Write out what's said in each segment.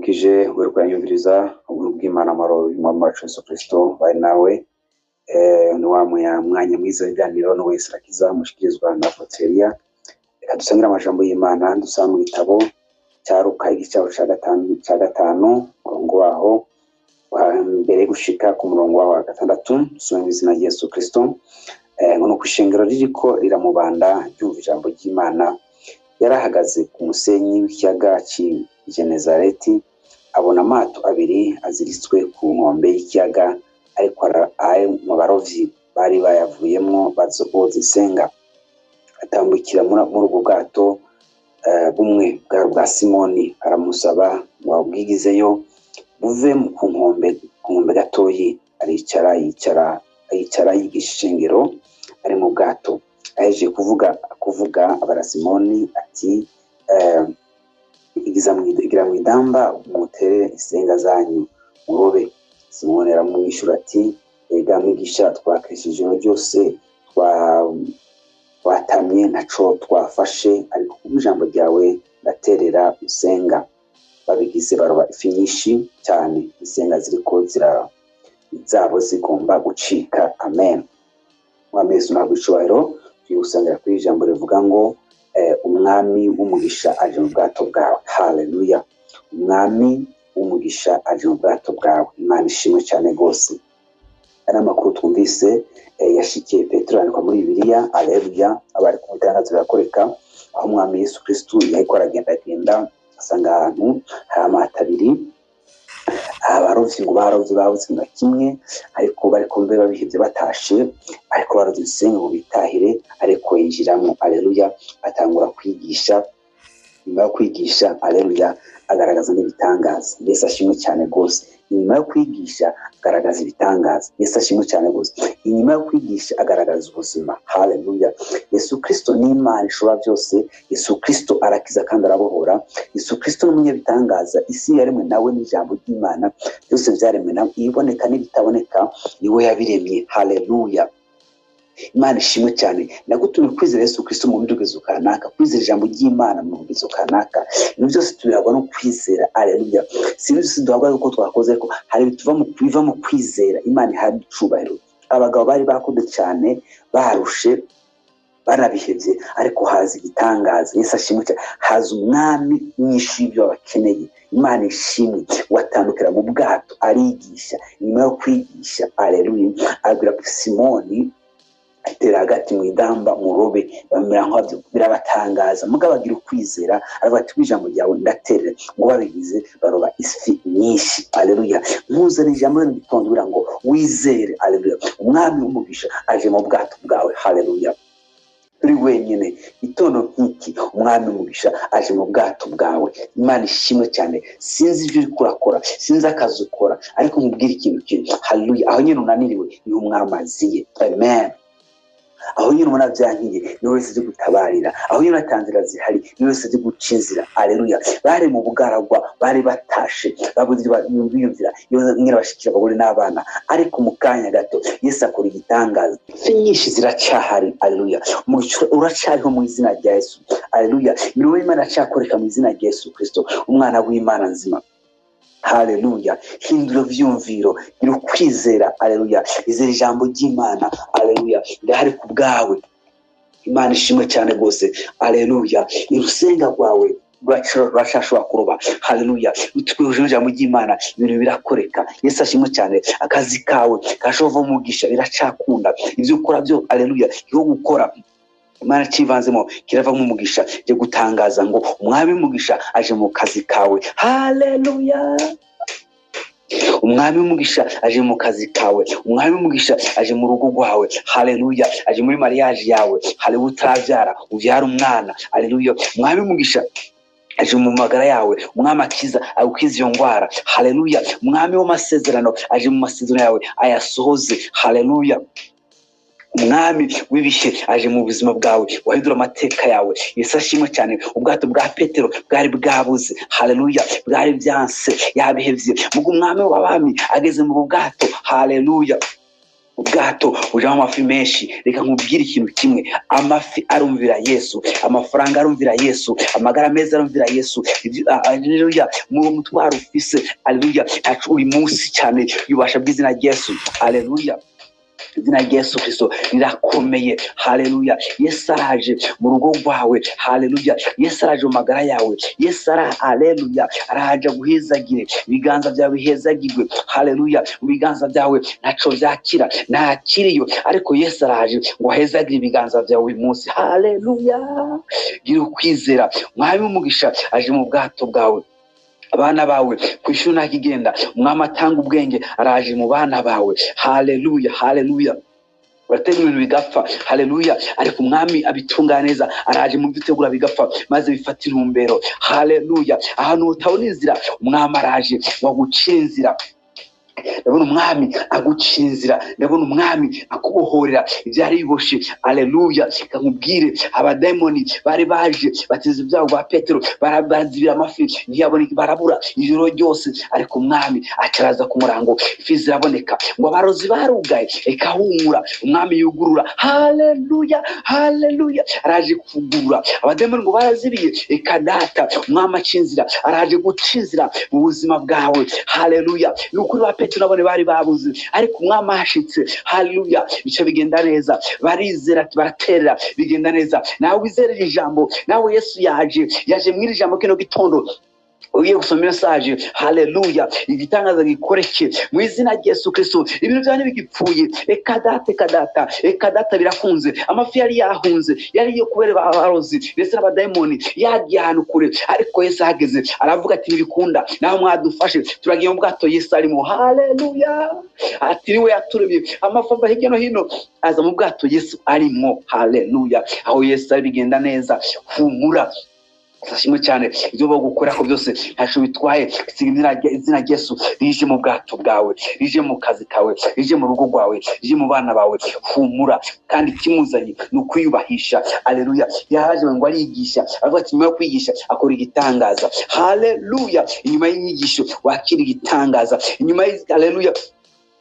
ndakuramukije urwanyumviriza ubw'Imana amaro y'Umwami wacu Yesu Kristo bari nawe ni wa mwanya mwiza w'iganiro no wese rakiza mushikirizwa na Foteria. Reka dusangira amajambo y'Imana dusanga mu gitabo cya Luka igice cya gatanu murongo waho mbere gushika ku murongo wa gatandatu dusanga izina rya Yesu Kristo no kushengero ririko riramubanda ryumva ijambo ry'Imana. Yarahagaze ku musenyi w'ikiyaga Genezareti abona amato abiri aziritswe ku nkombe y'ikiyaga ariko mu barovyi bari bayavuyemwo bazoboza isenga. Atambukira muri ubwo bwato bumwe bwa Simoni aramusaba ngo abwigizeyo buve ku nkombe gatoyi. Aricara y'igishengero ari mu bwato. Aheje kuvuga abara Simoni ati igira mwidamba mutere isenga zanyu murobe. Simoni aramwishura ati ega mwigisha twakesheje ryose twatamye ntaco twafashe ariko ku ijambo ryawe ndaterera usenga. Babigize baroba ifi nyinshi cyane isenga ziriko zabo zigomba gucika. Amen. Mwamezi nabicubahiro tuyusangira kuri ijambo rivuga ngo umwami w'umugisha aje mu bwato bwawe. Haleluya. Umwami w'umugisha aje mu bwato bwawe. Imana ishimwe cyane gose. Ari amakuru twumvise yashikiye Petero yandikwa muri Bibiliya. Haleluya. Abari ku mutangazo birakoreka aho umwami Yesu Kristo yariko aragenda asanga ahantu hari amato abiri. Abarovyi ngo babuze na kimwe ariko bari kumbe babihevye batashe ariko barovye isenga ngo bitahire ariko yinjiramo. Haleluya. Atangura kwigisha. Nyuma yo kwigisha haleluya agaragaza n'ibitangaza. Yesu ashimwe cyane gose. Nyuma yo kwigisha agaragaza ibitangaza. Yesu ashimwe cyane gose. Nyuma yo kwigisha agaragaza ubuzima. Haleluya. Yesu Kristo ni Imana ishobora byose. Yesu Kristo arakiza kandi arabohora. Yesu Kristo n'umunyabitangaza. Isi yaremwe nawe n'ijambo ry'Imana. Byose byaremwe nawe, iboneka n'ibitaboneka niwe yabiremye. Haleluya. Imana ishimwe cyane. Nagutumye kwizera Yesu Kristo mu bidugezo kanaka, kwizera ijambo ry'Imana mu bidugezo kanaka. Ibyo byose tubiragwa no kwizera. Haleluya. Sinzi duhabwa uko twakoze ko hari biva mu kwizera. Imana ihari icubahiro. Abagabo bari bakoze cyane barushe barabihevye ariko haza igitangaza. Yesu ashimwe cyane. Haza umwami nyinshi y'ibyo bakeneye. Imana ishimwe. Watandukira mu bwato arigisha. Nyuma yo kwigisha haleluya abwira Simoni atera hagati mwidamba murobe. Bamera nk'abyo birabatangaza mugabo bagira ukwizera aravuga ati ijambo ryawe ndaterera ngo babigize baroba ifi nyinshi. Haleluya. Muzana ijambo n'itondura ngo wizere. Haleluya. Umwami w'umugisha aje mu bwato bwawe. Haleluya. Turi wenyine itono nk'iki umwami w'umugisha aje mu bwato bwawe. Imana ishimwe cyane. Sinzi ibyo uri kurakora, sinzi akazi ukora ariko nkubwira ikintu kimwe. Haleluya. Aho nyine unaniriwe niho umwami aziye. Amen. Aho nyine umuntu avyankiye ni wese aje gutabarira. Aho nyine atanzira zihari ni wese aje guca inzira. Haleluya. Bari mu bugaragwa bari batashe babuze biyumvira nyine bashikira abagore n'abana ariko mu kanya gato Yesu akora igitangaza. Nyinshi ziracyahari. Haleluya. Umugisha uracyariho mu izina rya Yesu. Haleluya. Niwe Imana acyakoreka mu izina rya Yesu Kristo umwana w'Imana nzima. Haleluya. Hindura vyumviro gira kwizera. Haleluya. Izera ijambo ry'Imana. Haleluya. Ndahari ku bwawe. Imana ishimwe cyane gose. Haleluya. Irusenga rwawe rwashashwa kuroba. Haleluya. Utwuje ijambo ry'Imana ibintu birakoreka. Yesu ashimwe cyane. Akazi kawe kashova umugisha biracakunda. Ivyo ukora byo haleluya yo gukora Imana kivanzemo kirava mu mugisha cyo gutangaza ngo umwami w'umugisha aje mu kazi kawe. Haleluya. Umwami w'umugisha aje mu kazi kawe. Umwami w'umugisha aje mu rugo rwawe. Haleluya. Aje muri mariage yawe. Haleluya. Utabyara ubyara umwana. Haleluya. Umwami w'umugisha aje mu magara yawe. Umwami akiza agukiza iyo ngwara. Haleluya. Umwami w'amasezerano aje mu masezerano yawe ayasohoze. Haleluya. Umwami w'ibishe aje mu buzima bwawe wahindura amateka yawe. Yesu ashimwe cyane. Ubwato bwa Petero bwari bwabuze. Haleluya. Bwari byanse yabihevye mugo umwami w'abami ageze mu bwato. Haleluya. ubwato ujamo amafi menshi. Reka nkubwire ikintu kimwe, amafi arumvira Yesu, amafaranga arumvira Yesu, amagara meza arumvira Yesu. Haleluya, mu mutwaro ufise, haleluya, uri munsi cyane yubasha bw'izina Yesu. Haleluya, izina Yesu Kristo rirakomeye. Haleluya, Yesu araje mu rugo rwawe. Haleluya, Yesu araje mu magara yawe. Yesu haleluya araje guhezagire ibiganza byawe bihezagirwe. Haleluya, mu biganza byawe ntaco byakira, ntakiriyo, ariko Yesu araje ngo ahezagire ibiganza byawe uyu munsi. Haleluya, gira ukwizera. Mwami w'umugisha aje mu bwato bwawe. Abana bawe kwishuri nakigenda, umwami atanga ubwenge araje mu bana bawe. Haleluya, haleluya, batega ibintu bigapfa. Haleluya, ariko umwami abitunga neza, araje mu bitegura bigapfa maze bifata intumbero. Haleluya, ahantu utabona inzira umwami araje wagucira inzira. Ndabona umwami agucinzira, ndabona umwami akubohorera ibyari biboshe. Haleluya, kakubwire abademoni bari baje bateze ibyago ba Petero, barazibira amafi ntiyaboneka, barabura ijoro ryose, ariko umwami acaraza ku murango, ifi ziraboneka, ngo abarozi barugaye ekahumura, umwami yugurura. Haleluya, haleluya, araje kuvugurura abademoni ngo barazibiye ekadata, umwami acinzira, araje gucinzira mu buzima bwawe. Haleluya, nukuri ba Petero nabone bari babuze, ariko umwami ashitse. Haleluya, bice bigenda neza, barizera baraterera bigenda neza. Nawe wizerera ijambo, nawe Yesu yaje mwiri jambo kino gitondo ugiye gusoma message. Haleluya, igitangaza gikoreke mu izina Yesu Kristo. Ibintu byane bigipfuye, ekadata birafunze. Amafi yari yahunze, yari yo kubera abarozi ndetse n'abadayimoni yagiye ahantu kure, ariko Yesu ahageze aravuga ati nibikunda naho mwadufashe turagiye mu bwato. Yesu arimo. Haleluya, ati niwe yaturemye. Amafi ava hirya no hino aza mu bwato, Yesu arimo. Haleluya, aho Yesu ari bigenda neza. Humura, sashimwe cyane ibyo bagukora ko byose ntaco bitwaye. Izina Yesu rije mu bwato bwawe, rije mu kazi kawe, rije mu rugo rwawe, rije mu bana bawe. Humura, kandi kimuzanye ni ukwiyubahisha. Haleluya, yaje ngo arigisha, avuga ati nyuma yo kwigisha akora igitangaza. Haleluya, inyuma y'inyigisho wakira igitangaza. Inyuma haleluya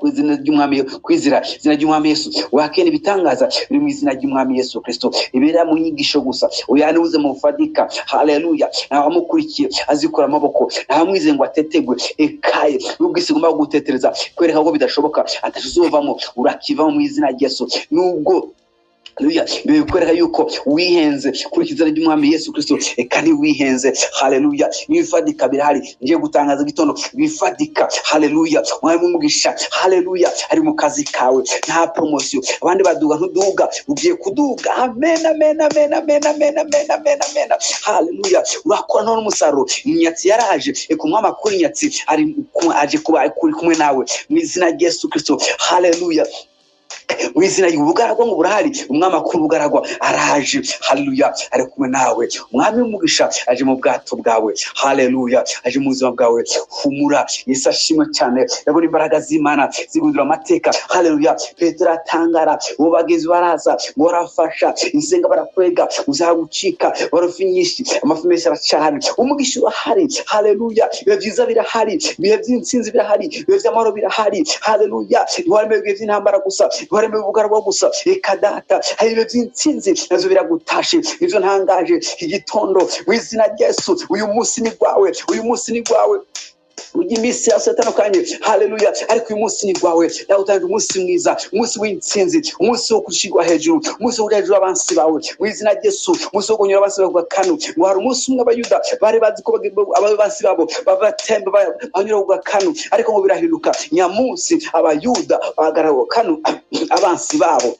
kwizina ry'umwami, kwizira izina ry'umwami Yesu wakene ibitangaza biri mu izina ry'umwami Yesu Kristo. Ibera mu nyigisho gusa, uyanibuze mu fadika. Haleluya, naho amukurikiye azikora amaboko, naho mwize ngo atetegwe ekaye, nubwo isi igomba gutetereza kwereka ko bidashoboka atazovamo, urakiva mu izina Yesu. Nubwo Haleluya, bikwereka yuko wihenze kuri kizana ry'umwami Yesu Kristo, kandi wihenze. Haleluya, nifadika birahari, ngiye gutangaza gitondo bifadika. Haleluya, mwami umugisha. Haleluya, ari mu kazi kawe, nta promotion. Abandi baduga ntuduga, ugiye kuduga. Amen, amen, amen, amen, amen, amen, amen, amen. Haleluya, urakora none umusaruro. Inyatsi yaraje, ku mwami akuri inyatsi ari aje kuba kuri kumwe nawe mu izina Yesu Kristo. Haleluya, wizina y'ubugaragwa ngo burahari, umwami akuru ubugaragwa araje. Haleluya, ari kumwe nawe. Umwami w'umugisha aje mu bwato bwawe. Haleluya, aje mu buzima bwawe. Humura, Yesu ashimwe cyane. Yabona imbaraga z'Imana zigundura amateka. Haleluya, Petero atangara, uwo bagezi baraza ngo barafasha, insenga barakwega, uzagucika, barufi nyinshi, amafi menshi aracahari, umugisha urahari. Haleluya, ibihe byiza birahari, ibihe by'intsinzi birahari, ibihe by'amahoro birahari. Haleluya, ntiwaremeye ibihe by'intambara gusa, ntiwaremeye ubugaragwa gusa. Ekadata, hari ibihe by'intsinzi nazo biragutashe. Nivyo ntangaje igitondo mu izina Yesu. Uyu munsi ni gwawe, uyu munsi ni gwawe. Ugi misi ya satana kanye. Haleluya, ariko uyu munsi ni gwawe. Ndagutanga umunsi mwiza, umunsi w'intsinzi, umunsi wo kushigwa hejuru, umunsi wo hejuru abansi bawe mu izina Yesu. Umunsi wo kunyura abansi bawe kanu. Ngo hari umunsi umwe abayuda bari bazi ko abansi babo babatemba banyura ku kanu, ariko ngo birahinduka nyamunsi abayuda bagaraho kanu abansi babo.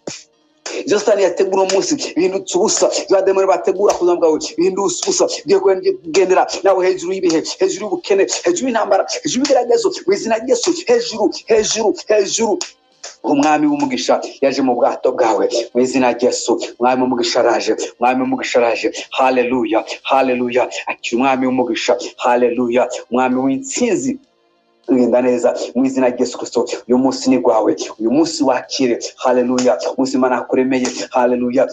Ibyo Satani yategura umunsi bihindutse ubusa, ibyo demoni bategura kuzama bwawe bihindutse ubusa. Bigiye kugendera nawe hejuru y'ibihe, hejuru y'ubukene, hejuru y'intambara, hejuru y'ibigeragezo mu izina Yesu. Hejuru umwami w'umugisha yaje mu bwato bwawe mu izina Yesu. Umwami w'umugisha araje, umwami w'umugisha araje. Haleluya, haleluya, akiri umwami w'umugisha. Haleluya, umwami w'intsinzi ugenda neza mu izina Yesu Kristo. Uyu munsi ni gwawe, uyu munsi wakire. Haleluya, umunsi Imana akuremeye. Haleluya,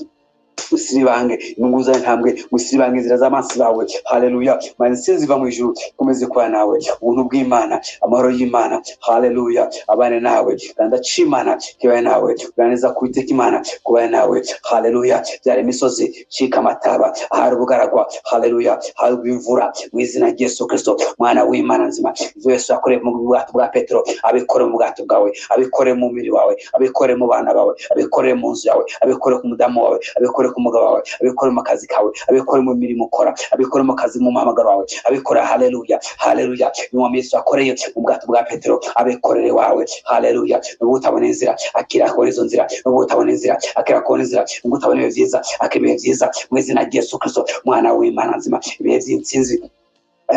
usiribange inyungu zawe ntambwe usiribange inzira z'amaso bawe haleluya mana insinzi iva mu ijuru komeze kwa nawe ubuntu bw'Imana amahoro y'Imana haleluya abane nawe kandi acimana kibaye nawe uraneza kubiteka Imana kubaye nawe haleluya byari imisozi cika amataba ahari ubugaragwa haleluya hari imvura mu izina rya Yesu Kristo mwana w'Imana nzima ivyo Yesu yakoreye mu bwato bwa Petero abikore mu bwato bwawe abikore mu mubiri wawe abikore mu bana bawe abikore mu nzu yawe abikore ku mudamu wawe abikore ku mugabo wawe abikore mu kazi kawe abikore mu mirimo ukora abikore mu kazi mu muhamagaro wawe abikore haleluya haleluya niwo Yesu yakoreye mu bwato bwa Petero abikorere wawe haleluya nubwo utabona inzira akira ko izo nzira nubwo utabona inzira akira ko inzira nubwo utabona ibyiza akibiye byiza mu izina rya Yesu Kristo mwana w'Imana nzima ibihe by'insinzi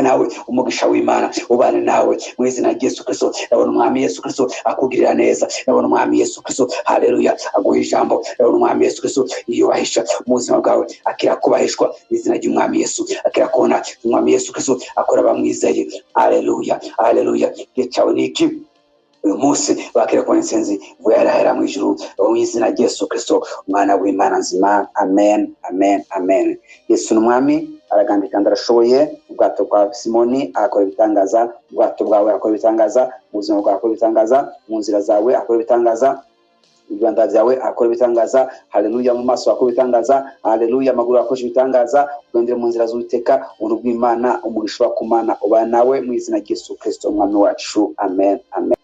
nawe umugisha w'Imana ubane nawe mu izina rya Yesu Kristo ndabona umwami Yesu Kristo akugirira neza ndabona umwami Yesu Kristo haleluya aguha ijambo ndabona umwami Yesu Kristo yiyubahisha mu buzima bwawe akira kubahishwa mu izina ry'umwami Yesu akira kubona umwami Yesu Kristo akora bamwizeye haleluya haleluya cyawe niki uyu munsi bakire ko insinzi bwera mu ijuru mu izina rya Yesu Kristo umwana w'Imana nzima amen amen amen Yesu n'umwami aragandika ndarashoboye ubwato kwa Simoni akora ibitangaza ubwato bwawe akora ibitangaza mu buzima bwawe akora ibitangaza mu nzira zawe akora ibitangaza ibanda byawe akora ibitangaza haleluya mu maso akora ibitangaza haleluya amaguru akora ibitangaza ugendere mu nzira z'Uwiteka ubuntu bw'Imana umugisha wa kumana uba nawe mu izina rya Yesu Kristo umwami wacu amen amen.